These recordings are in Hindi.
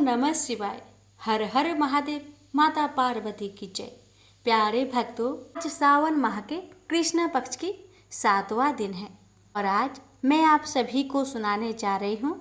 नमः शिवाय। हर हर महादेव। माता पार्वती की जय। प्यारे भक्तों, आज सावन माह के कृष्ण पक्ष की 7वां दिन है और आज मैं आप सभी को सुनाने जा रही हूँ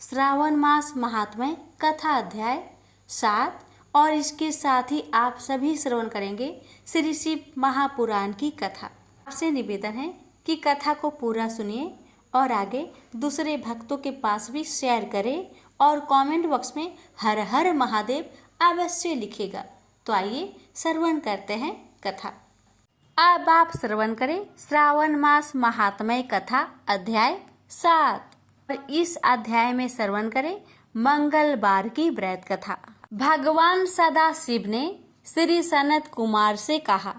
श्रावण मास महात्म्य कथा अध्याय 7 और इसके साथ ही आप सभी श्रवण करेंगे श्री शिव महापुराण की कथा। आपसे निवेदन है कि कथा को पूरा सुनिए और आगे दूसरे भक्तों के पास भी शेयर करें और कमेंट बॉक्स में हर हर महादेव अवश्य लिखेगा। तो आइए श्रवण करते हैं कथा। अब आप श्रवण करें श्रावण मास महात्म्य कथा अध्याय 7 और इस अध्याय में श्रवण करें मंगलवार की व्रत कथा। भगवान सदाशिव ने श्री सनत कुमार से कहा,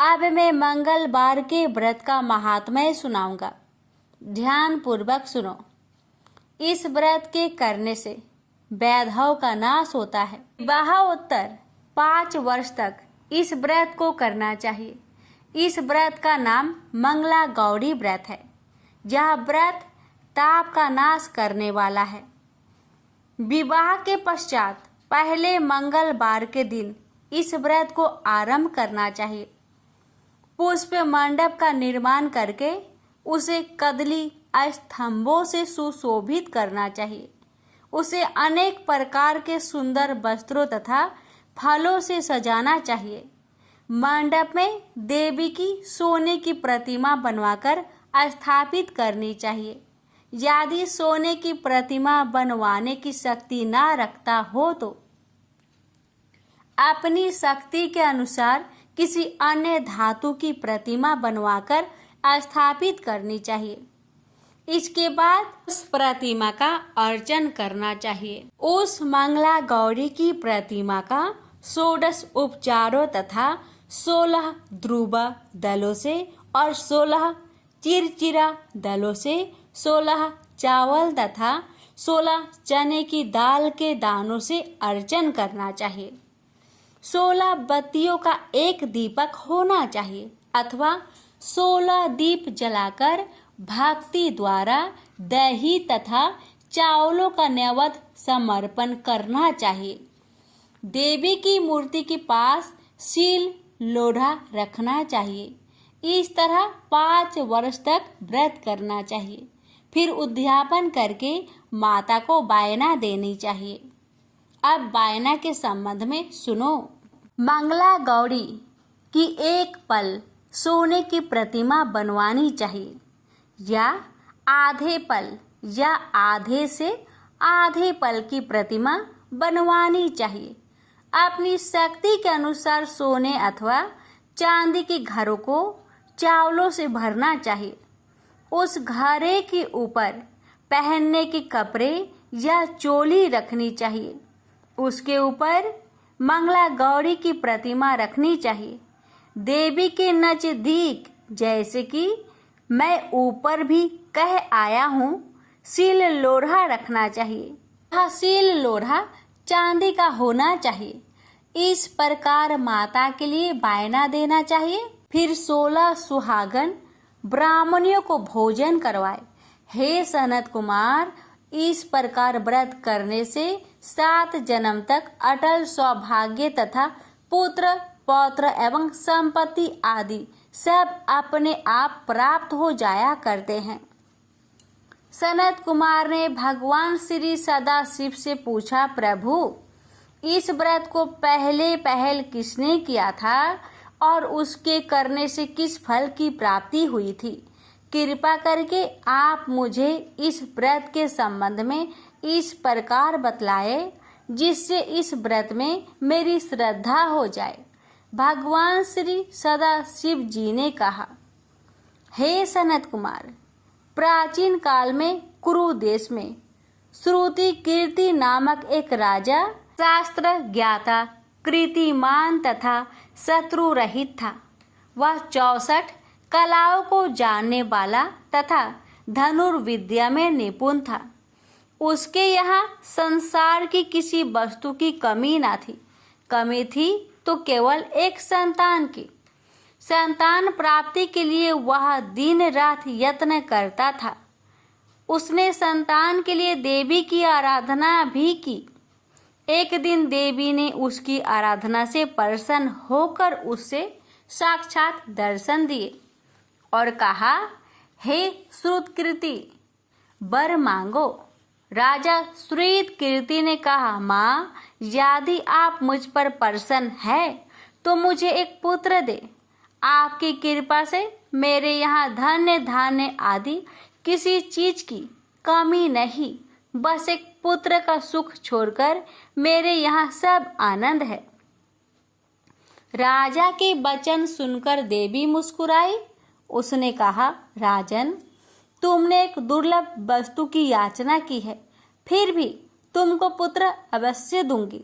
अब मैं मंगलवार के व्रत का महात्म्य सुनाऊंगा, ध्यान पूर्वक सुनो। इस व्रत के करने से वैधव का नाश होता है। विवाहोत्तर 5 वर्ष तक इस व्रत को करना चाहिए। इस व्रत का नाम मंगला गौरी व्रत है। यह व्रत ताप का नाश करने वाला है। विवाह के पश्चात पहले मंगलवार के दिन इस व्रत को आरंभ करना चाहिए। पुष्प मंडप का निर्माण करके उसे कदली स्तंभों से सुशोभित करना चाहिए। उसे अनेक प्रकार के सुंदर वस्त्रों तथा फलों से सजाना चाहिए। मंडप में देवी की सोने की प्रतिमा बनवाकर स्थापित करनी चाहिए। यदि सोने की प्रतिमा बनवाने की शक्ति न रखता हो तो अपनी शक्ति के अनुसार किसी अन्य धातु की प्रतिमा बनवाकर स्थापित करनी चाहिए। इसके बाद उस प्रतिमा का अर्चन करना चाहिए। उस मंगला गौरी की प्रतिमा का 16 उपचारों तथा 16 ध्रुव दलों से और 16 चिरचिरा दलों से 16 चावल तथा 16 चने की दाल के दानों से अर्चन करना चाहिए। 16 बत्तियों का एक दीपक होना चाहिए अथवा 16 दीप जलाकर भक्ति द्वारा दही तथा चावलों का नैवेद्य समर्पण करना चाहिए। देवी की मूर्ति के पास सील लोढ़ा रखना चाहिए। इस तरह 5 वर्ष तक व्रत करना चाहिए। फिर उद्यापन करके माता को बायना देनी चाहिए। अब बायना के संबंध में सुनो। मंगला गौरी की एक पल सोने की प्रतिमा बनवानी चाहिए या आधे पल या आधे से आधे पल की प्रतिमा बनवानी चाहिए। अपनी शक्ति के अनुसार सोने अथवा चांदी के घरों को चावलों से भरना चाहिए। उस घड़े के ऊपर पहनने के कपड़े या चोली रखनी चाहिए। उसके ऊपर मंगला गौरी की प्रतिमा रखनी चाहिए। देवी के नजदीक, जैसे कि मैं ऊपर भी कह आया हूँ, सील लोढ़ा रखना चाहिए। यह सील लोढ़ा चांदी का होना चाहिए। इस प्रकार माता के लिए बायना देना चाहिए। फिर 16 सुहागन ब्राह्मणों को भोजन करवाए। हे सनत कुमार, इस प्रकार व्रत करने से 7 जन्म तक अटल सौभाग्य तथा पुत्र पौत्र एवं संपत्ति आदि सब अपने आप प्राप्त हो जाया करते हैं। सनत कुमार ने भगवान श्री सदाशिव से पूछा, प्रभु, इस व्रत को पहल किसने किया था और उसके करने से किस फल की प्राप्ति हुई थी? कृपा करके आप मुझे इस व्रत के संबंध में इस प्रकार बतलाए जिससे इस व्रत में मेरी श्रद्धा हो जाए। भगवान श्री सदाशिव जी ने कहा, हे सनत कुमार, प्राचीन काल में कुरु देश में श्रुति कीर्ति नामक एक राजा शास्त्र ज्ञाता, कीर्तिमान तथा शत्रु रहित था। वह 64 कलाओं को जानने वाला तथा धनुर्विद्या में निपुण था। उसके यहाँ संसार की किसी वस्तु की कमी न थी। कमी थी तो केवल एक संतान की। संतान प्राप्ति के लिए वह दिन रात यत्न करता था। उसने संतान के लिए देवी की आराधना भी की। एक दिन देवी ने उसकी आराधना से प्रसन्न होकर उससे साक्षात दर्शन दिए और कहा, हे श्रुतकीर्ति, वर मांगो। राजा श्रुतकीर्ति ने कहा, माँ, यदि आप मुझ पर प्रसन्न है तो मुझे एक पुत्र दे। आपकी कृपा से मेरे यहाँ धन्य धान्य आदि किसी चीज की कमी नहीं, बस एक पुत्र का सुख छोड़कर मेरे यहाँ सब आनंद है। राजा के वचन सुनकर देवी मुस्कुराई। उसने कहा, राजन, तुमने एक दुर्लभ वस्तु की याचना की है, फिर भी तुमको पुत्र अवश्य दूंगी,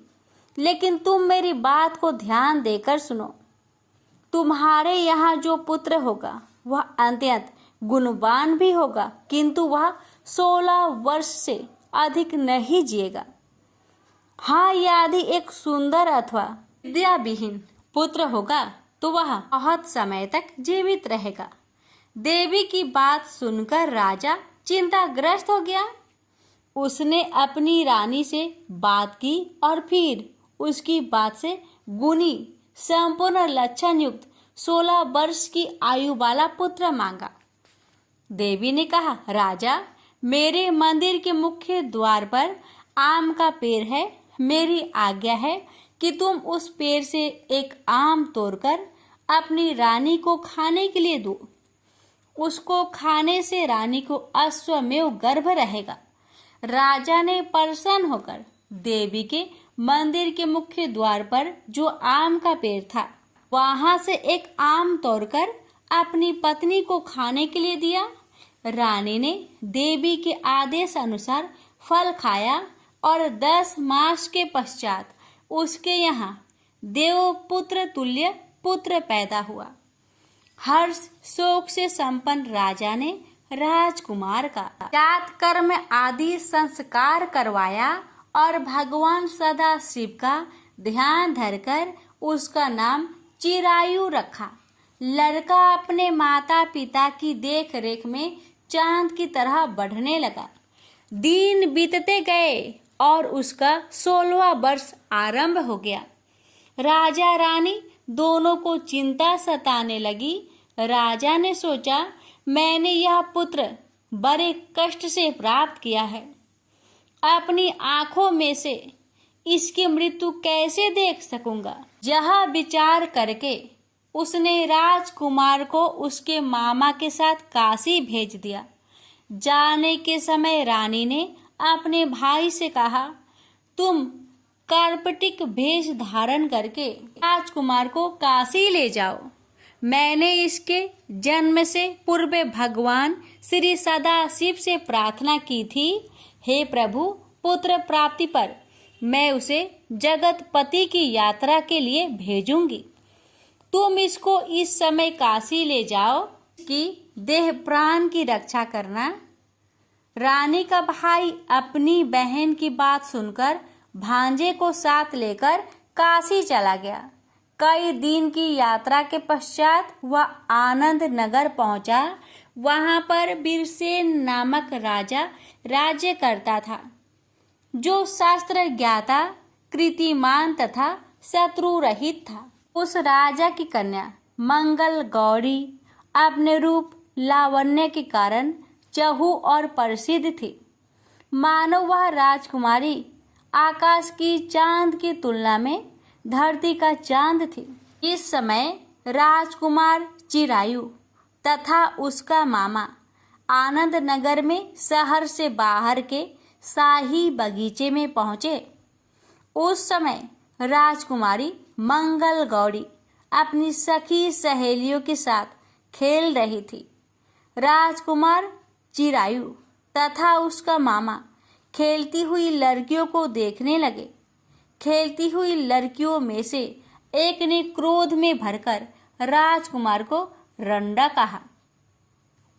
लेकिन तुम मेरी बात को ध्यान देकर सुनो। तुम्हारे यहाँ जो पुत्र होगा वह अत्यंत गुणवान भी होगा, किंतु वह 16 वर्ष से अधिक नहीं जिएगा। हाँ, यदि एक सुंदर अथवा विद्याविहीन पुत्र होगा तो वह बहुत समय तक जीवित रहेगा। देवी की बात सुनकर राजा चिंताग्रस्त हो गया। उसने अपनी रानी से बात की और फिर उसकी बात से गुणी संपूर्ण लक्षण युक्त 16 वर्ष की आयु वाला पुत्र मांगा। देवी ने कहा, राजा, मेरे मंदिर के मुख्य द्वार पर आम का पेड़ है। मेरी आज्ञा है कि तुम उस पेड़ से एक आम तोड़कर अपनी रानी को खाने के लिए दो। उसको खाने से रानी को अश्वमेव गर्भ रहेगा। राजा ने प्रसन्न होकर देवी के मंदिर के मुख्य द्वार पर जो आम का पेड़ था वहां से एक आम तोड़कर अपनी पत्नी को खाने के लिए दिया। रानी ने देवी के आदेश अनुसार फल खाया और 10 मास के पश्चात उसके यहाँ देवपुत्र तुल्य पुत्र पैदा हुआ। हर्ष शोक से संपन्न राजा ने राजकुमार का जात कर्म आदि संस्कार करवाया और भगवान सदा शिव का ध्यान धरकर उसका नाम चिरायु रखा। लड़का अपने माता पिता की देख रेख में चांद की तरह बढ़ने लगा। दिन बीतते गए और उसका 16वां वर्ष आरंभ हो गया। राजा रानी दोनों को चिंता सताने लगी। राजा ने सोचा, मैंने यह पुत्र बड़े कष्ट से प्राप्त किया है, अपनी आंखों में से इसकी मृत्यु कैसे देख सकूंगा। यह विचार करके उसने राजकुमार को उसके मामा के साथ काशी भेज दिया। जाने के समय रानी ने अपने भाई से कहा, तुम कार्पटिक वेश धारण करके राजकुमार को काशी ले जाओ। मैंने इसके जन्म से पूर्व भगवान श्री सदाशिव से प्रार्थना की थी, हे प्रभु, पुत्र प्राप्ति पर मैं उसे जगतपति की यात्रा के लिए भेजूंगी। तुम इसको इस समय काशी ले जाओ कि देह प्राण की रक्षा करना। रानी का भाई अपनी बहन की बात सुनकर भांजे को साथ लेकर काशी चला गया। कई दिन की यात्रा के पश्चात वह आनंद नगर पहुंचा। वहां पर बीरसेन नामक राजा राज्य करता था, जो शास्त्र ज्ञाता, कृतिमान तथा शत्रु रहित था। उस राजा की कन्या मंगल गौरी अपने रूप लावण्य के कारण चहु और प्रसिद्ध थी। मानो वह राजकुमारी आकाश की चांद की तुलना में धरती का चांद थी। इस समय राजकुमार चिरायु तथा उसका मामा आनंद नगर में शहर से बाहर के शाही बगीचे में पहुंचे। उस समय राजकुमारी मंगल गौरी अपनी सखी सहेलियों के साथ खेल रही थी। राजकुमार चिरायु तथा उसका मामा खेलती हुई लड़कियों को देखने लगे। खेलती हुई लड़कियों में से एक ने क्रोध में भरकर राजकुमार को रंडा कहा।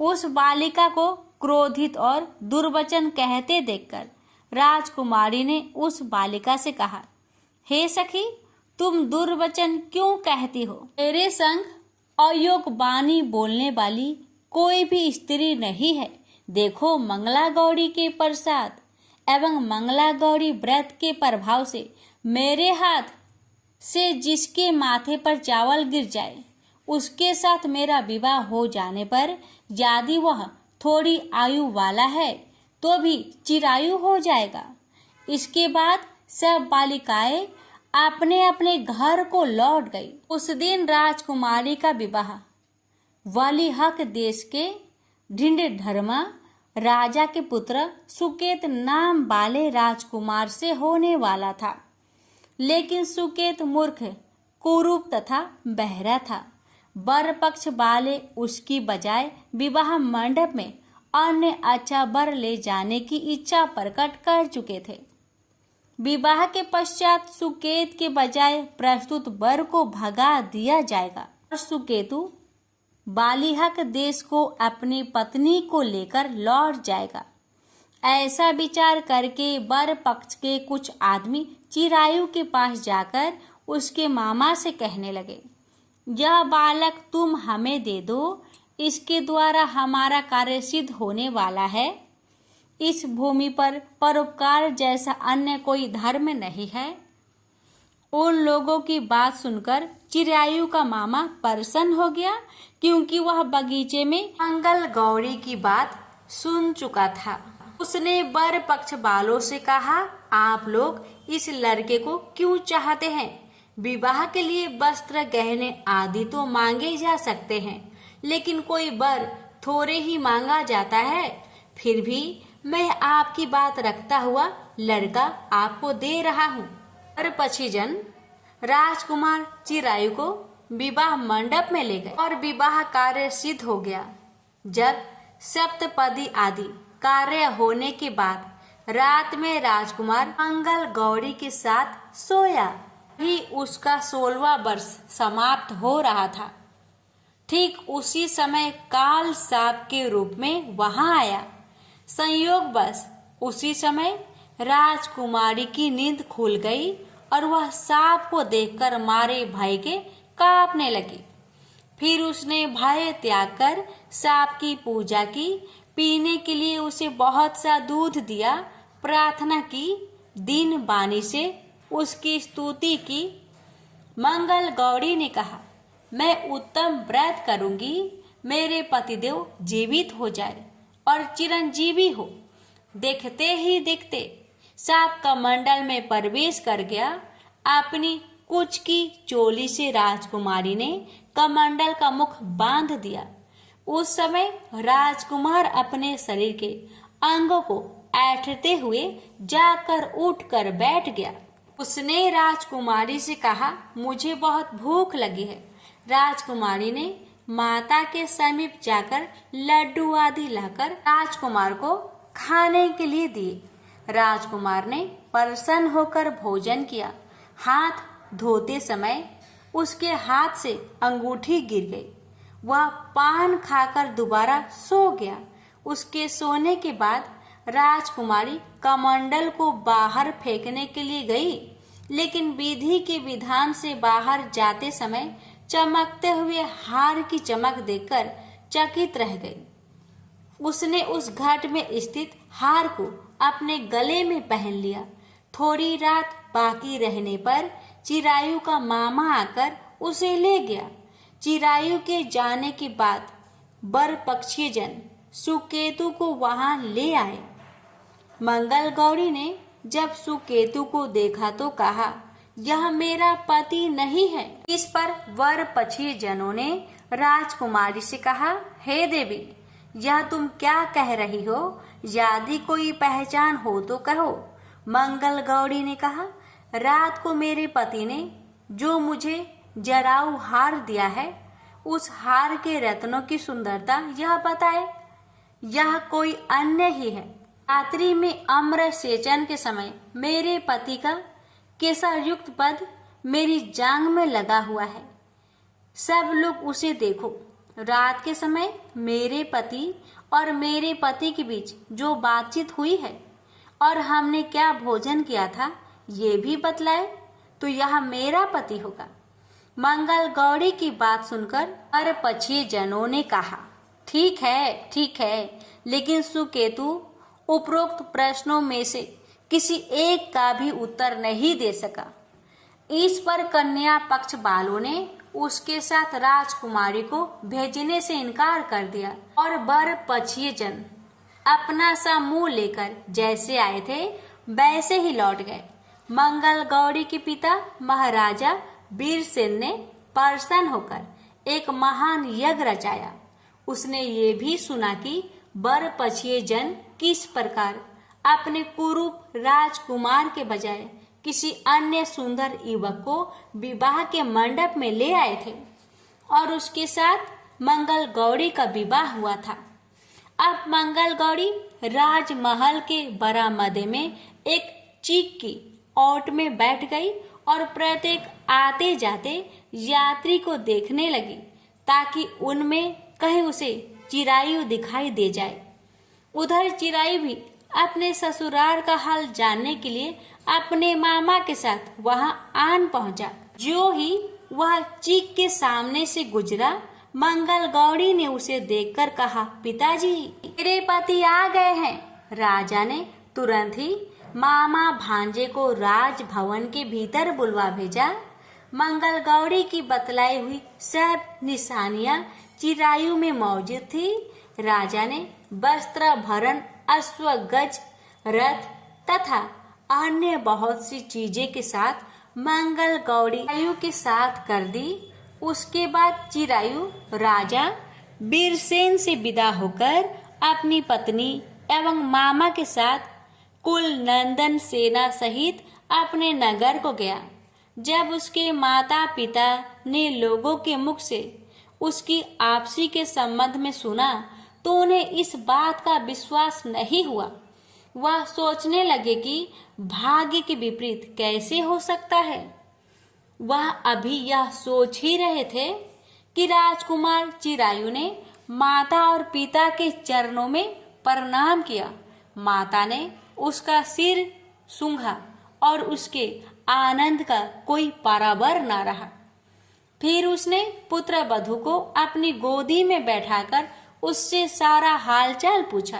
उस बालिका को क्रोधित और दुर्वचन कहते देखकर राजकुमारी ने उस बालिका से कहा, हे सखी, तुम दुर्वचन क्यों कहती हो? मेरे संग अयोग्य वाणी बोलने वाली कोई भी स्त्री नहीं है। देखो, मंगला गौरी के प्रसाद एवं मंगला गौरी व्रत के प्रभाव से मेरे हाथ से जिसके माथे पर चावल गिर जाए उसके साथ मेरा विवाह हो जाने पर यदि वह थोड़ी आयु वाला है तो भी चिरायु हो जाएगा। इसके बाद सब बालिकाएं अपने अपने घर को लौट गई। उस दिन राजकुमारी का विवाह वलिहक देश के ढिंढधर्मा राजा के पुत्र सुकेत नाम वाले राजकुमार से होने वाला था। लेकिन सुकेत मूर्ख, कुरूप तथा बहरा था। वर पक्ष वाले उसकी बजाय विवाह मंडप में अन्य अच्छा वर ले जाने की इच्छा प्रकट कर चुके थे। विवाह के पश्चात सुकेत के बजाय प्रस्तुत वर को भगा दिया जाएगा और सुकेतु बालिहक देश को अपनी पत्नी को लेकर लौट जाएगा। ऐसा विचार करके वर पक्ष के कुछ आदमी चिरायु के पास जाकर उसके मामा से कहने लगे, यह बालक तुम हमें दे दो, इसके द्वारा हमारा कार्य सिद्ध होने वाला है। इस भूमि पर परोपकार जैसा अन्य कोई धर्म नहीं है। उन लोगों की बात सुनकर चिरायु का मामा प्रसन्न हो गया, क्योंकि वह बगीचे में मंगल गौरी की बात सुन चुका था। उसने वर पक्ष वालों से कहा, आप लोग इस लड़के को क्यों चाहते हैं? विवाह के लिए वस्त्र, गहने आदि तो मांगे जा सकते हैं, लेकिन कोई वर थोड़े ही मांगा जाता है। फिर भी मैं आपकी बात रखता हुआ लड़का आपको दे रहा हूँ। और पक्षीजन राजकुमार चिरायु को विवाह मंडप में ले गए और विवाह कार्य सिद्ध हो गया। जब सप्तपदी आदि कार्य होने के बाद रात में राजकुमार मंगल गौरी के साथ सोया ही उसका 16वां वर्ष समाप्त हो रहा था। ठीक उसी समय काल साप के रूप में वहां आया। संयोगवश उसी समय राजकुमारी की नींद खुल गई और वह सांप को देखकर मारे भय के कांपने लगी। फिर उसने भय त्याग कर सांप की पूजा की, पीने के लिए उसे बहुत सा दूध दिया, प्रार्थना की, दीन बानी से उसकी स्तुति की। मंगल गौरी ने कहा, मैं उत्तम व्रत करूंगी, मेरे पतिदेव जीवित हो जाए और चिरंजीवी हो। देखते ही देखते सांप कमंडल में प्रवेश कर गया। अपनी कुछ की चोली से राजकुमारी ने कमंडल का मुख बांध दिया। उस समय राजकुमार अपने शरीर के अंगों को ऐंठते हुए जाकर उठकर बैठ गया। उसने राजकुमारी से कहा, मुझे बहुत भूख लगी है। राजकुमारी ने माता के समीप जाकर लड्डू आदि लाकर राजकुमार को खाने के लिए दिए। राजकुमार ने प्रसन्न होकर भोजन किया। हाथ धोते समय उसके हाथ से अंगूठी गिर गई। वह पान खाकर दोबारा सो गया। उसके सोने के बाद राजकुमारी कमंडल को बाहर फेंकने के लिए गई, लेकिन विधि के विधान से बाहर जाते समय चमकते हुए हार की चमक देखकर चकित रह गई। उसने उस घाट में स्थित हार को अपने गले में पहन लिया। थोड़ी रात बाकी रहने पर चिरायु का मामा आकर उसे ले गया। चिरायु के जाने के बाद वर पक्षी जन सुकेतु को वहां ले आए। मंगल गौरी ने जब सुकेतु को देखा तो कहा, यह मेरा पति नहीं है। इस पर वर पक्षी जनों ने राजकुमारी से कहा, हे देवी, यह तुम क्या कह रही हो? यदि कोई पहचान हो तो कहो। मंगल गौरी ने कहा, रात को मेरे पति ने जो मुझे जराऊ हार दिया है, उस हार के रत्नों की सुंदरता यह बताए, यह कोई अन्य ही है। रात्रि में अम्र सेचन के समय मेरे पति का केसरयुक्त पद मेरी जांग में लगा हुआ है। सब लोग उसे देखो। रात के समय मेरे पति और मेरे पति के बीच जो बातचीत हुई है और हमने क्या भोजन किया था, ये भी बतलाए तो यह मेरा पति होगा। मंगल गौरी की बात सुनकर हर पक्षी जनों ने कहा, ठीक है, लेकिन सुकेतु, उपरोक्त प्रश्नों में से किसी एक का भी उत्तर नहीं दे सका। इस पर कन्या पक्ष वालों ने उसके साथ राजकुमारी को भेजने से इनकार कर दिया और वर पक्षीय जन अपना सा मुंह लेकर जैसे आए थे वैसे ही लौट गए। मंगल गौरी के पिता महाराजा वीरसेन ने प्रसन्न होकर एक महान यज्ञ रचाया। उसने ये भी सुना कि वर पक्षीय जन किस प्रकार अपने कुरूप राजकुमार के बजाय किसी अन्य सुंदर युवक को विवाह के मंडप में ले आए थे और उसके साथ मंगल गौरी का विवाह हुआ था। अब मंगल गौरी राजमहल के बरामदे में एक चीक की ओट में बैठ गई और प्रत्येक आते जाते यात्री को देखने लगी ताकि उनमें कहीं उसे चिरायु दिखाई दे जाए। उधर चिरायु भी अपने ससुराल का हाल जानने के लिए अपने मामा के साथ वहां आन पहुंचा। जो ही वह चीक के सामने से गुजरा, मंगल गौरी ने उसे देखकर कहा, पिताजी मेरे पति आ गए हैं। राजा ने तुरंत ही मामा भांजे को राजभवन के भीतर बुलवा भेजा। मंगल गौरी की बतलाई हुई सब निशानियां चिरायु में मौजूद थी। राजा ने वस्त्र भरण, अश्वगज, रथ तथा अन्य बहुत सी चीजें के साथ मंगल गौरी चिरायु के साथ कर दी। उसके बाद चिरायु राजा वीरसेन से विदा होकर अपनी पत्नी एवं मामा के साथ कुल नंदन सेना सहित अपने नगर को गया। जब उसके माता पिता ने लोगों के मुख से उसकी आपसी के संबंध में सुना तो उन्हें इस बात का विश्वास नहीं हुआ। वह सोचने लगे कि भाग्य के विपरीत कैसे हो सकता है। वह अभी यह सोच ही रहे थे कि राजकुमार चिरायु ने माता और पिता के चरणों में प्रणाम किया। माता ने उसका सिर सूंघा और उसके आनंद का कोई पारावर न रहा। फिर उसने पुत्र वधू को अपनी गोदी में बैठाकर उससे सारा हालचाल पूछा।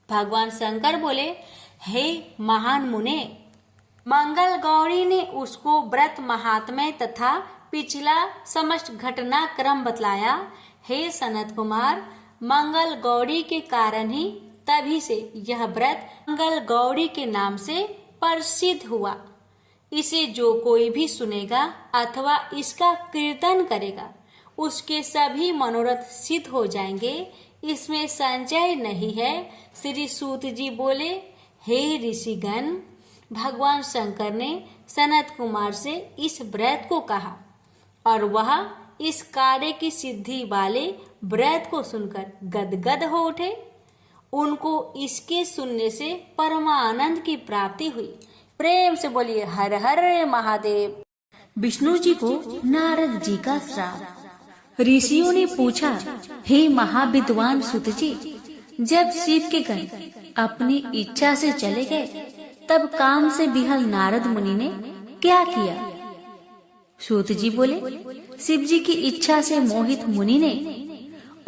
भगवान शंकर बोले, हे महान मुने। मंगल गौरी ने उसको व्रत महात्म्य तथा पिछला समस्त घटनाक्रम बतलाया। हे सनत कुमार, मंगल गौरी के कारण ही तभी से यह व्रत मंगल गौरी के नाम से प्रसिद्ध हुआ। इसे जो कोई भी सुनेगा अथवा इसका कीर्तन करेगा उसके सभी मनोरथ सिद्ध हो जाएंगे, इसमें संशय नहीं है। श्री सूत जी बोले, हे ऋषिगण, भगवान शंकर ने सनत कुमार से इस व्रत को कहा और वह इस कार्य की सिद्धि वाले व्रत को सुनकर गदगद हो उठे। उनको इसके सुनने से परमानंद की प्राप्ति हुई। प्रेम से बोलिए हर हर महादेव। विष्णु जी को नारद जी का श्राप। ऋषियों ने पूछा, हे महाविद्वान सुत जी, जब शिव के गण अपनी इच्छा से चले गए तब काम से विहल नारद मुनि ने क्या किया? सूत जी बोले, शिव जी की इच्छा से मोहित मुनि ने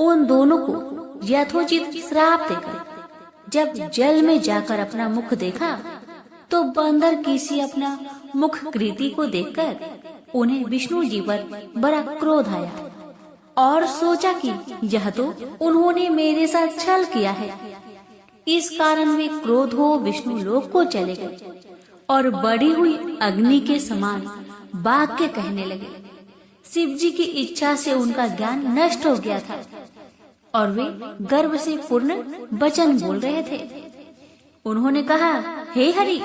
उन दोनों को यथोचित श्राप देकर जब जल में जाकर अपना मुख देखा तो बंदर किसी अपना मुख कृति को देखकर उन्हें विष्णु जी पर बड़ा क्रोध आया और सोचा कि यह तो उन्होंने मेरे साथ छल किया है। इस कारण वे क्रोध हो विष्णु लोक को चले गए और बढ़ी हुई अग्नि के समान वाक्य कहने लगे। शिव जी की इच्छा से उनका ज्ञान नष्ट हो गया था और वे गर्व से पूर्ण वचन बोल रहे थे। उन्होंने कहा, हे हरि,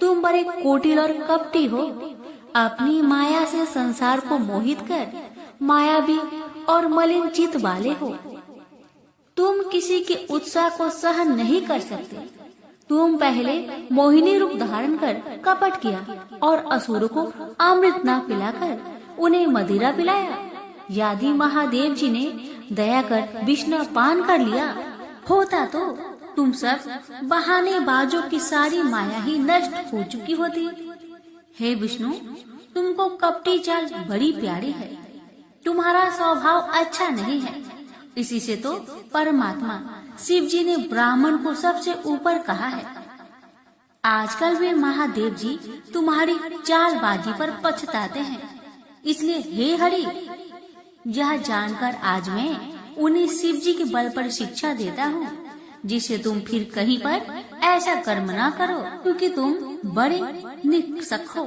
तुम बड़े कोटिल और कपटी हो। अपनी माया से संसार को मोहित कर मायावी और मलिन चित वाले हो। तुम किसी के उत्साह को सहन नहीं कर सकते। तुम पहले मोहिनी रूप धारण कर कपट किया और असुरों को अमृत न पिलाकर उन्हें मदिरा पिलाया। यदि महादेव जी ने दया कर विष्णु पान कर लिया होता तो तुम सब बहाने बाजों की सारी माया ही नष्ट हो चुकी होती। हे विष्णु, तुमको कपटी चाल बड़ी प्यारी है। तुम्हारा स्वभाव अच्छा नहीं है। इसी से तो परमात्मा शिव जी ने ब्राह्मण को सबसे ऊपर कहा है। आजकल वे महादेव जी तुम्हारी चालबाजी पर पछताते हैं। इसलिए हे हरि, यह जानकर आज मैं उन्हें शिव जी के बल पर शिक्षा देता हूँ, जिससे तुम फिर कहीं पर ऐसा कर्म ना करो, क्योंकि तुम बड़े निष्कर्ष हो।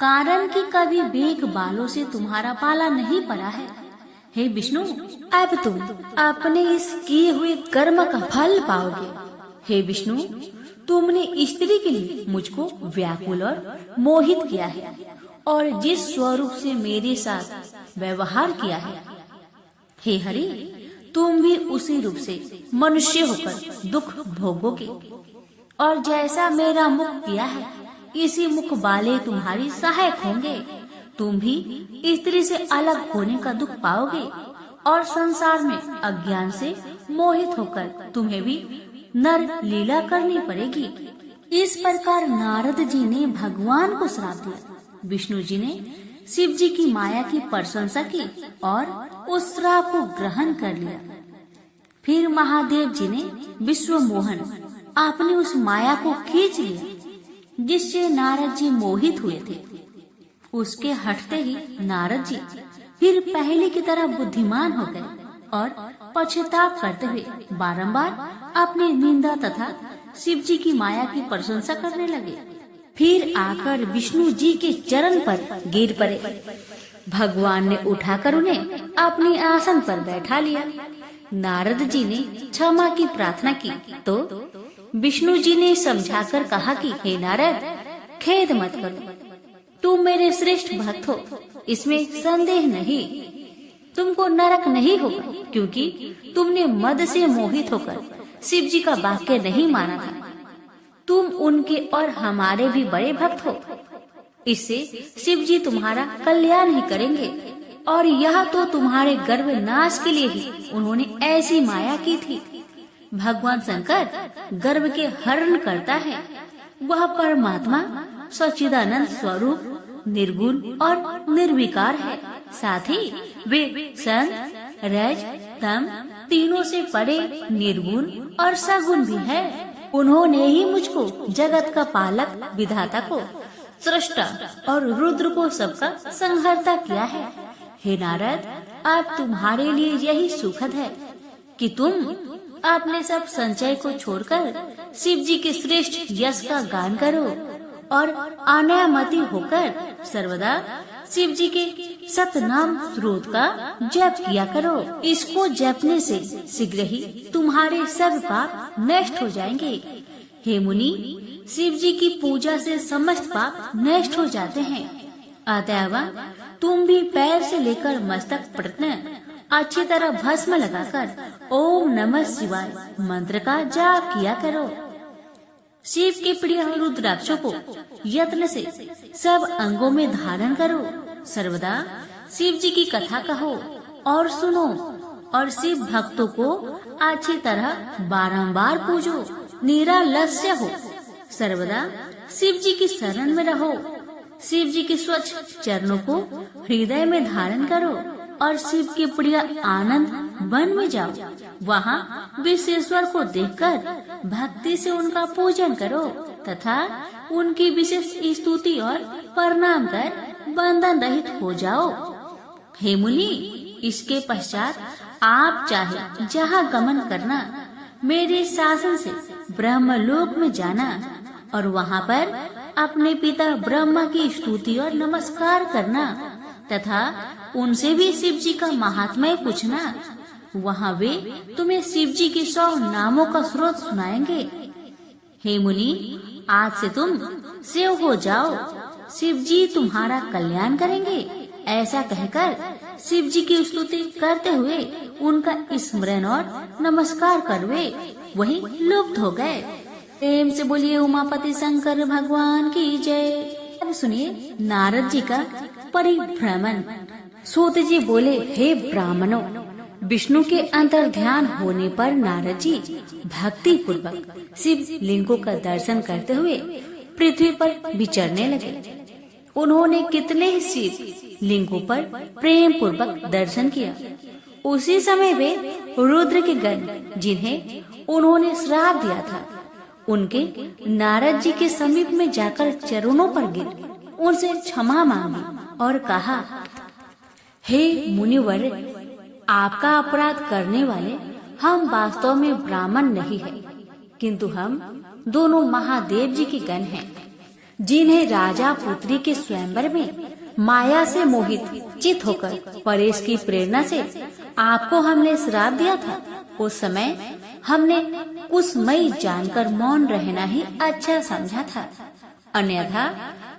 कारण कि कभी बेक बालों से तुम्हारा पाला नहीं पड़ा है। हे विष्णु, अब तुम अपने इस किए हुए कर्म का फल पाओगे। हे विष्णु, तुमने स्त्री के लिए मुझको व्याकुल और मोहित किया है, और जिस स्वरूप से मेरे साथ व्यवहार किया है, हे हरि, तुम भी उसी रूप से मनुष्य होकर दुख भोगोगे। और जैसा मेरा मुख किया है, इसी मुख वाले तुम्हारी सहायक होंगे। तुम भी स्त्री से अलग होने का दुख पाओगे, और संसार में अज्ञान से मोहित होकर तुम्हें भी नर लीला करनी पड़ेगी। इस प्रकार नारद जी ने भगवान को श्राप दिया। विष्णु जी ने शिव जी की माया की प्रशंसा की और उस श्राप को ग्रहण कर लिया। फिर महादेव जी ने विश्व मोहन अपनी उस माया को खींच लिया, जिससे नारद जी मोहित हुए थे। उसके हटते ही नारद जी फिर पहले की तरह बुद्धिमान हो गए और पश्चाताप करते हुए बारंबार अपनी निंदा तथा शिव जी की माया की प्रशंसा करने लगे। फिर आकर विष्णु जी के चरण पर गिर पड़े। भगवान ने उठाकर उन्हें अपने आसन पर बैठा लिया। नारद जी ने क्षमा की प्रार्थना की तो विष्णु जी ने समझाकर कहा कि हे नारद, खेद मत करो, तुम मेरे श्रेष्ठ भक्त हो, इसमें संदेह नहीं। तुमको नरक नहीं होगा, क्योंकि तुमने मद से मोहित होकर शिव जी का वाक्य नहीं माना था। तुम उनके और हमारे भी बड़े भक्त हो। इससे शिव जी तुम्हारा कल्याण ही करेंगे, और यह तो तुम्हारे गर्भ नाश के लिए ही उन्होंने ऐसी माया की थी। भगवान शंकर गर्भ के हरण करता है। वह परमात्मा सच्चिदानंद स्वरूप, निर्गुण और निर्विकार है। साथ ही वे संत, रज, तम तीनों से परे निर्गुण और सगुण भी है। उन्होंने ही मुझको जगत का पालक, विधाता को सृष्टा और रुद्र को सबका संहर्ता किया है। हे नारद, अब तुम्हारे लिए यही सुखद है कि तुम अपने सब संचय को छोड़कर शिव जी के श्रेष्ठ यश का गान करो और अनामति होकर सर्वदा शिव जी के सतनाम स्रोत का जप किया करो। इसको जपने से शीघ्र ही तुम्हारे सब पाप नष्ट हो जाएंगे। हे मुनि, शिव जी की पूजा से समस्त पाप नष्ट हो जाते हैं। अतएव तुम भी पैर से लेकर मस्तक पर्यंत अच्छी तरह भस्म लगाकर ओम नमः शिवाय मंत्र का जाप किया करो। शिव के प्रिय रुद्राक्षों को यत्न से सब अंगों में धारण करो। सर्वदा शिव जी की कथा कहो और सुनो, और शिव भक्तों को अच्छी तरह बारंबार पूजो। निरालस्य हो, सर्वदा शिव जी की शरण में रहो। शिव जी के स्वच्छ चरणों को हृदय में धारण करो और शिव के प्रिय आनंद वन में जाओ। वहाँ विश्वेश्वर को देखकर भक्ति से उनका पूजन करो तथा उनकी विशेष स्तुति और प्रणाम कर बंधन रहित हो जाओ। हे मुनि, इसके पश्चात आप चाहे जहाँ गमन करना, मेरे शासन से ब्रह्मलोक में जाना और वहाँ पर अपने पिता ब्रह्मा की स्तुति और नमस्कार करना तथा उनसे भी शिव जी का महात्म्य पूछना। वहाँ वे तुम्हें शिव जी के 100 नामों का स्रोत सुनाएंगे। हे मुनि, आज से तुम शिव हो जाओ, शिव जी तुम्हारा कल्याण करेंगे। ऐसा कहकर शिव जी की स्तुति करते हुए उनका स्मरण और नमस्कार करवे वहीं लुप्त हो गए। प्रेम से बोलिए उमापति शंकर भगवान की जय। अब सुनिए नारद जी का परिभ्रमण। सूत जी बोले, हे ब्राह्मणों, विष्णु के अंतर ध्यान होने पर नारद जी भक्ति पूर्वक शिव लिंगों का दर्शन करते हुए पृथ्वी पर विचरने लगे। उन्होंने कितने ही शिव लिंगों पर प्रेम पूर्वक दर्शन किया। उसी समय वे रुद्र के गण, जिन्हें उन्होंने श्राप दिया था, उनके नारद जी के समीप में जाकर चरणों पर गिर उनसे क्षमा मांगी और कहा, हे मुनिवर, आपका अपराध करने वाले हम वास्तव में ब्राह्मण नहीं है, किंतु हम दोनों महादेव जी के गण हैं, जिन्हें राजा पुत्री के स्वयंवर में माया से मोहित चित होकर परेश की प्रेरणा से आपको हमने श्राप दिया था। उस समय हमने कुसमयी जानकर मौन रहना ही अच्छा समझा था, अन्यथा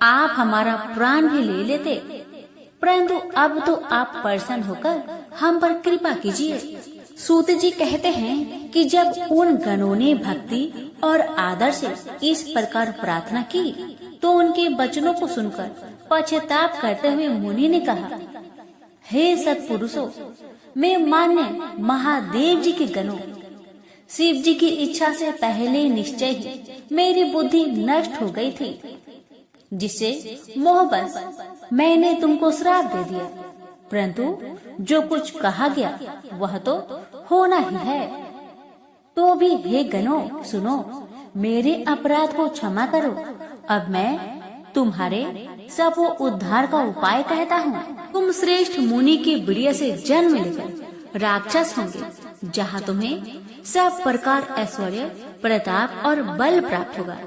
आप हमारा प्राण भी ले लेते। परंतु अब तो आप प्रसन्न होकर हम पर कृपा कीजिए। सूत जी कहते हैं कि जब उन गणों ने भक्ति और आदर से इस प्रकार प्रार्थना की तो उनके वचनों को सुनकर पश्चाताप करते हुए मुनि ने कहा, हे सत्पुरुषों, मैं मान्य महादेव जी के गणों, शिव जी की इच्छा से पहले निश्चय ही मेरी बुद्धि नष्ट हो गई थी, जिससे मोहबस मैंने तुमको श्राप दे दिया। परंतु जो कुछ कहा गया वह तो होना ही है। तो भी हे गणों सुनो, मेरे अपराध को क्षमा करो। अब मैं तुम्हारे सब उद्धार का उपाय कहता हूँ। तुम श्रेष्ठ मुनि के वीर्य से जन्म लेकर राक्षस होंगे, जहाँ तुम्हें सब प्रकार ऐश्वर्य, प्रताप और बल प्राप्त होगा।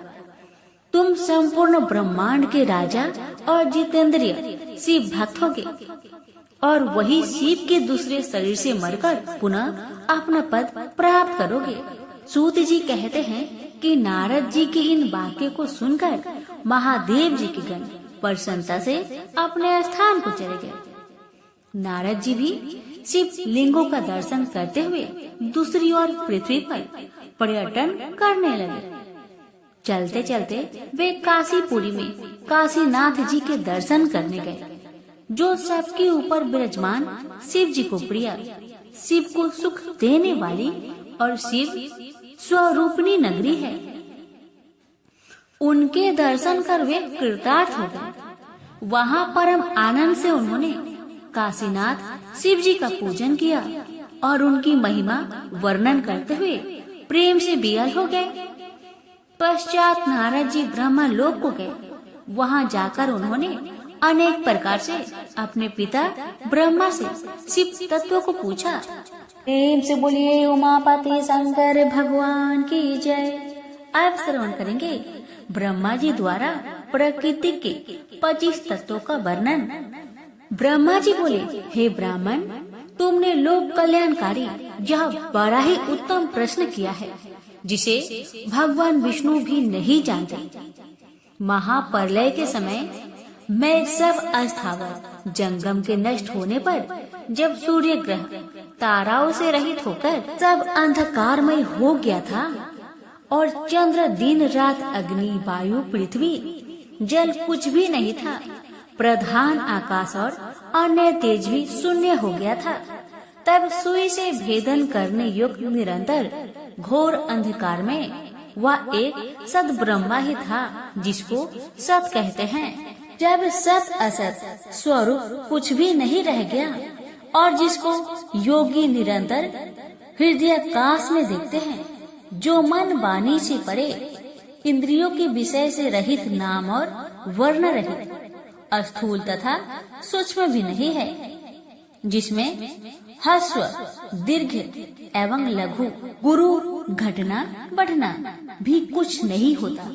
तुम संपूर्ण ब्रह्मांड के राजा और जितेंद्रिय शिव भक्त होगे और वही शिव के दूसरे शरीर से मरकर पुनः अपना पद प्राप्त करोगे। सूत जी कहते हैं कि नारद जी के इन वाक्य को सुनकर महादेव जी के गण प्रसन्नता से अपने स्थान को चले गए। नारद जी भी शिव लिंगों का दर्शन करते हुए दूसरी ओर पृथ्वी पर पर्यटन करने लगे। चलते चलते वे काशीपुरी में काशीनाथ जी के दर्शन करने गए, जो सबके ऊपर विराजमान शिव जी को प्रिय, शिव को सुख देने वाली और शिव स्वरूपनी नगरी है। उनके दर्शन कर वे कृतार्थ हो गए। वहाँ परम आनंद से उन्होंने काशीनाथ शिव जी का पूजन किया और उनकी महिमा वर्णन करते हुए प्रेम से वियल हो गए। पश्चात नारद जी ब्रह्मा लोक को गए। वहाँ जाकर उन्होंने अनेक प्रकार से अपने पिता ब्रह्मा से शिव तत्व को पूछा। प्रेम से बोलिए उमापति शंकर भगवान की जय। अब श्रवण करेंगे ब्रह्मा जी द्वारा प्रकृति के 25 तत्वों का वर्णन। ब्रह्मा जी बोले, हे ब्राह्मण, तुमने लोक कल्याणकारी यह बड़ा ही उत्तम प्रश्न किया है, जिसे भगवान विष्णु भी नहीं जानते। महाप्रलय के समय मैं सब अस्थावर जंगम के नष्ट होने पर, जब सूर्य ग्रह ताराओं से रहित होकर सब अंधकारमय हो गया था और चंद्र दिन रात अग्नि वायु पृथ्वी जल कुछ भी नहीं था, प्रधान आकाश और अन्य तेज भी शून्य हो गया था, तब सुई से भेदन करने युक्त निरंतर घोर अंधकार में वह एक सद ब्रह्मा ही था, जिसको सत कहते हैं। जब सत असत स्वरूप कुछ भी नहीं रह गया और जिसको योगी निरंतर हृदय काश में देखते हैं, जो मन वाणी से परे, इंद्रियों के विषय से रहित, नाम और वर्ण रहित, स्थूल तथा सूक्ष्म भी नहीं है, जिसमें ह्रस्व दीर्घ एवं लघु गुरु घटना बढ़ना भी कुछ नहीं होता।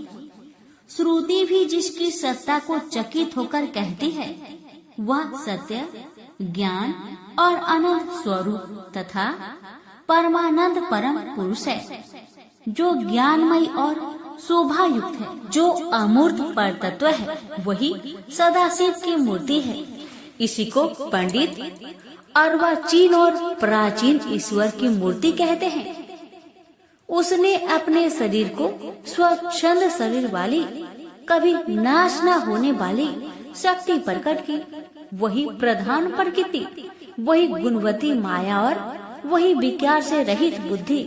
श्रुति भी जिसकी सत्ता को चकित होकर कहती है, वह सत्य, ज्ञान और अनंत स्वरूप तथा परमानंद परम पुरुष है, जो ज्ञानमय और शोभा युक्त है। जो अमूर्त पर तत्व है, वही सदाशिव की मूर्ति है। इसी को पंडित अर्वाचीन और प्राचीन ईश्वर की मूर्ति कहते हैं। उसने अपने शरीर को स्वच्छंद शरीर वाली, कभी नाश न होने वाली शक्ति प्रकट की। वही प्रधान प्रकृति, वही गुणवती माया और वही विकार से रहित बुद्धि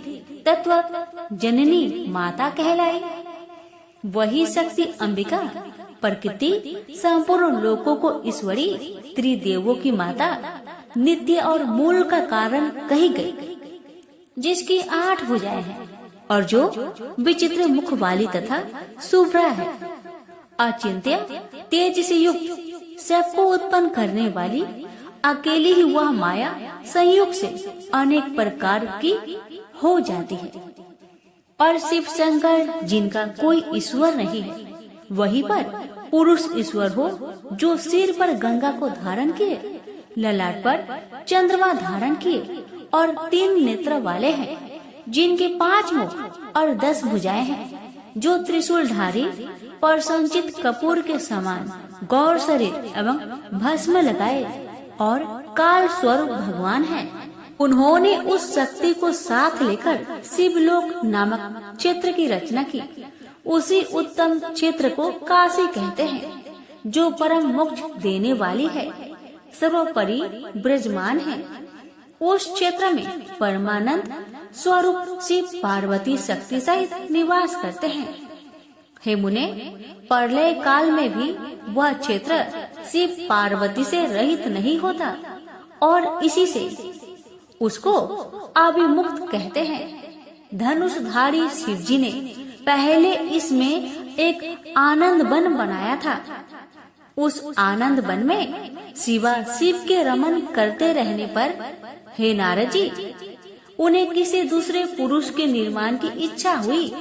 तत्व जननी माता कहलाई। वही शक्ति अंबिका प्रकृति संपूर्ण लोकों को ईश्वरी, त्रिदेवों की माता, नित्य और मूल का कारण कही गई, जिसकी 8 भुजाएं हैं और जो विचित्र मुख वाली तथा शुभ्रा है। अचिंत्य तेज से युक्त सबको उत्पन्न करने वाली अकेली ही वह माया संयोग से अनेक प्रकार की हो जाती है। और शिव शंकर जिनका कोई ईश्वर नहीं है, वही पर पुरुष ईश्वर हो, जो सिर पर गंगा को धारण किए, ललाट पर चंद्रमा धारण किए और 3 नेत्र वाले हैं, जिनके 5 मुख और 10 भुजाएं हैं, जो त्रिशूलधारी पर संचित कपूर के समान गौर शरीर एवं भस्म लगाए और काल स्वरूप भगवान हैं। उन्होंने उस शक्ति को साथ लेकर शिवलोक नामक क्षेत्र की रचना की। उसी उत्तम क्षेत्र को काशी कहते हैं, जो परम मोक्ष देने वाली है, सर्वोपरि विराजमान है। उस क्षेत्र में परमानंद स्वरूप शिव पार्वती शक्ति सहित निवास करते हैं। हे मुने, प्रलय काल में भी वह क्षेत्र शिव पार्वती से रहित नहीं होता और इसी से उसको अभिमुक्त कहते हैं। धनुषधारी शिव जी ने पहले इसमें एक आनंद वन बनाया था। उस आनंद वन में शिवा शिव के रमन करते रहने पर हे नारद जी, उन्हें किसी दूसरे पुरुष के निर्माण की इच्छा हुई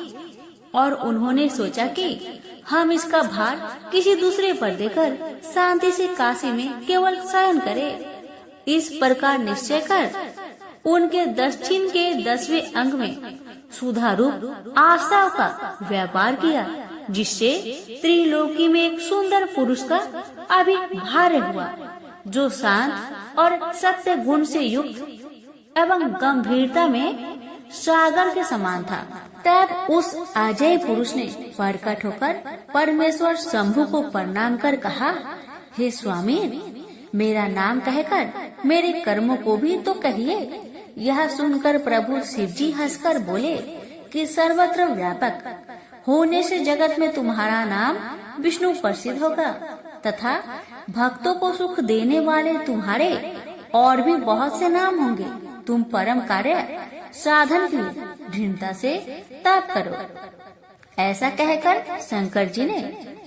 और उन्होंने सोचा कि हम इसका भार किसी दूसरे पर देकर शांति से काशी में केवल शयन करें। इस प्रकार निश्चय कर उनके दक्षिण के 10वें अंग में सुधारूप आशा का व्यापार किया, जिससे त्रिलोकी में एक सुंदर पुरुष का आविर्भाव हुआ, जो शांत और सत्य गुण से युक्त एवं गंभीरता में सागर के समान था। तब उस अजय पुरुष ने प्रकट होकर परमेश्वर शंभु को प्रणाम कर कहा, हे स्वामी, मेरा नाम कहकर मेरे कर्मों को भी तो कहिए। यह सुनकर प्रभु शिव जी हंसकर बोले कि सर्वत्र व्यापक होने से जगत में तुम्हारा नाम विष्णु प्रसिद्ध होगा तथा भक्तों को सुख देने वाले तुम्हारे और भी बहुत से नाम होंगे। तुम परम कार्य साधन की दृढ़ता से तप करो। ऐसा कहकर शंकर जी ने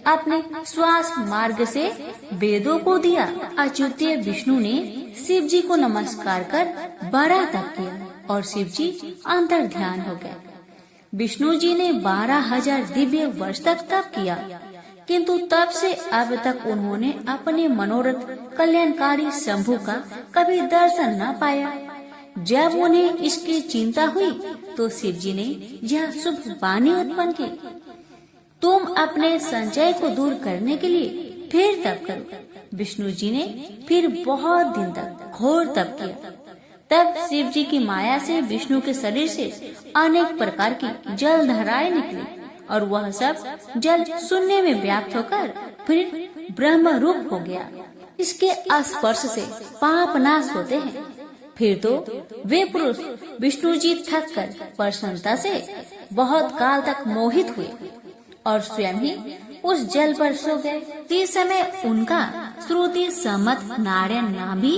अपने श्वास मार्ग से वेदों को दिया। अच्युतीय विष्णु ने शिव जी को नमस्कार कर बड़ा तप किया और शिव जी अंतर ध्यान हो गए। विष्णु जी ने 12,000 दिव्य वर्ष तक तप किया, किंतु तब से अब तक उन्होंने अपने मनोरथ कल्याणकारी शंभु का कभी दर्शन न पाया। जब उन्हें इसकी चिंता हुई तो शिव जी ने यह शुभ वाणी उत्पन्न की, तुम अपने संचय को दूर करने के लिए फिर तप करो। विष्णु जी ने फिर बहुत दिन तक घोर तप किया। तब शिव जी की माया से विष्णु के शरीर से अनेक प्रकार की जल धाराएं निकली और वह सब जल शून्य में व्याप्त होकर फिर ब्रह्म रूप हो गया। इसके स्पर्श से पाप नाश होते हैं। फिर तो वे पुरुष विष्णु जी थक कर प्रसन्नता से बहुत काल तक मोहित हुए और स्वयं ही उस जल पर सो गए। इस समय उनका श्रुति सम्मत नारायण नाम भी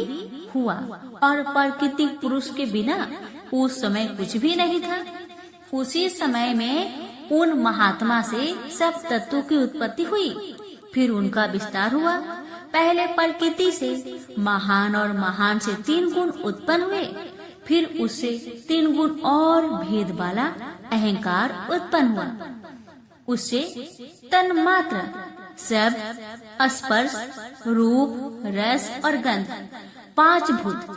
हुआ और प्राकृतिक पुरुष के बिना उस समय कुछ भी नहीं था। उसी समय में उन महात्मा से सब तत्वों की उत्पत्ति हुई, फिर उनका विस्तार हुआ। पहले प्रकृति से महान और महान से 3 गुण उत्पन्न हुए, फिर उससे 3 गुण और भेद वाला अहंकार उत्पन्न हुआ। उससे तन्मात्र, शब्द, स्पर्श, रूप, रस और गंध 5 भूत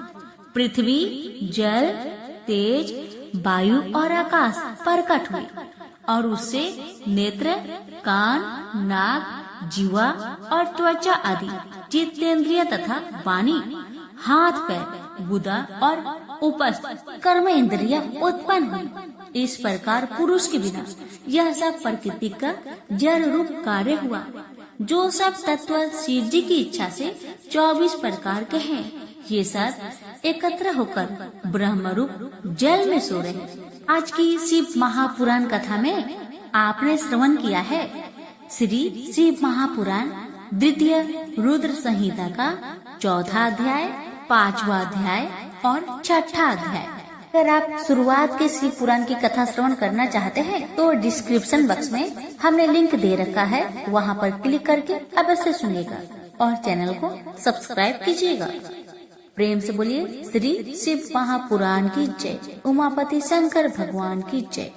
पृथ्वी, जल, तेज, वायु और आकाश प्रकट हुए और उससे नेत्र, कान, नाक, जीवा और त्वचा आदि जितेंद्रिय तथा वाणी, हाथ पैर, गुदा और उपस्थ कर्म इंद्रिय उत्पन्न हुई। इस प्रकार पुरुष के बिना यह सब प्रकृति का जड़ रूप कार्य हुआ। जो सब तत्व शिव जी की इच्छा से 24 प्रकार के हैं, ये सब एकत्र होकर ब्रह्म रूप जल में सो रहे। आज की शिव महापुराण कथा में आपने श्रवण किया है श्री शिव महापुराण द्वितीय रुद्र संहिता का 4था अध्याय, 5वां अध्याय और 6ठा अध्याय। अगर आप शुरुआत के शिव पुराण की कथा श्रवण करना चाहते हैं तो डिस्क्रिप्शन बॉक्स में हमने लिंक दे रखा है, वहां पर क्लिक करके अवश्य सुनिएगा और चैनल को सब्सक्राइब कीजिएगा। प्रेम से बोलिए श्री शिव महापुराण की जय, उमापति शंकर भगवान की जय।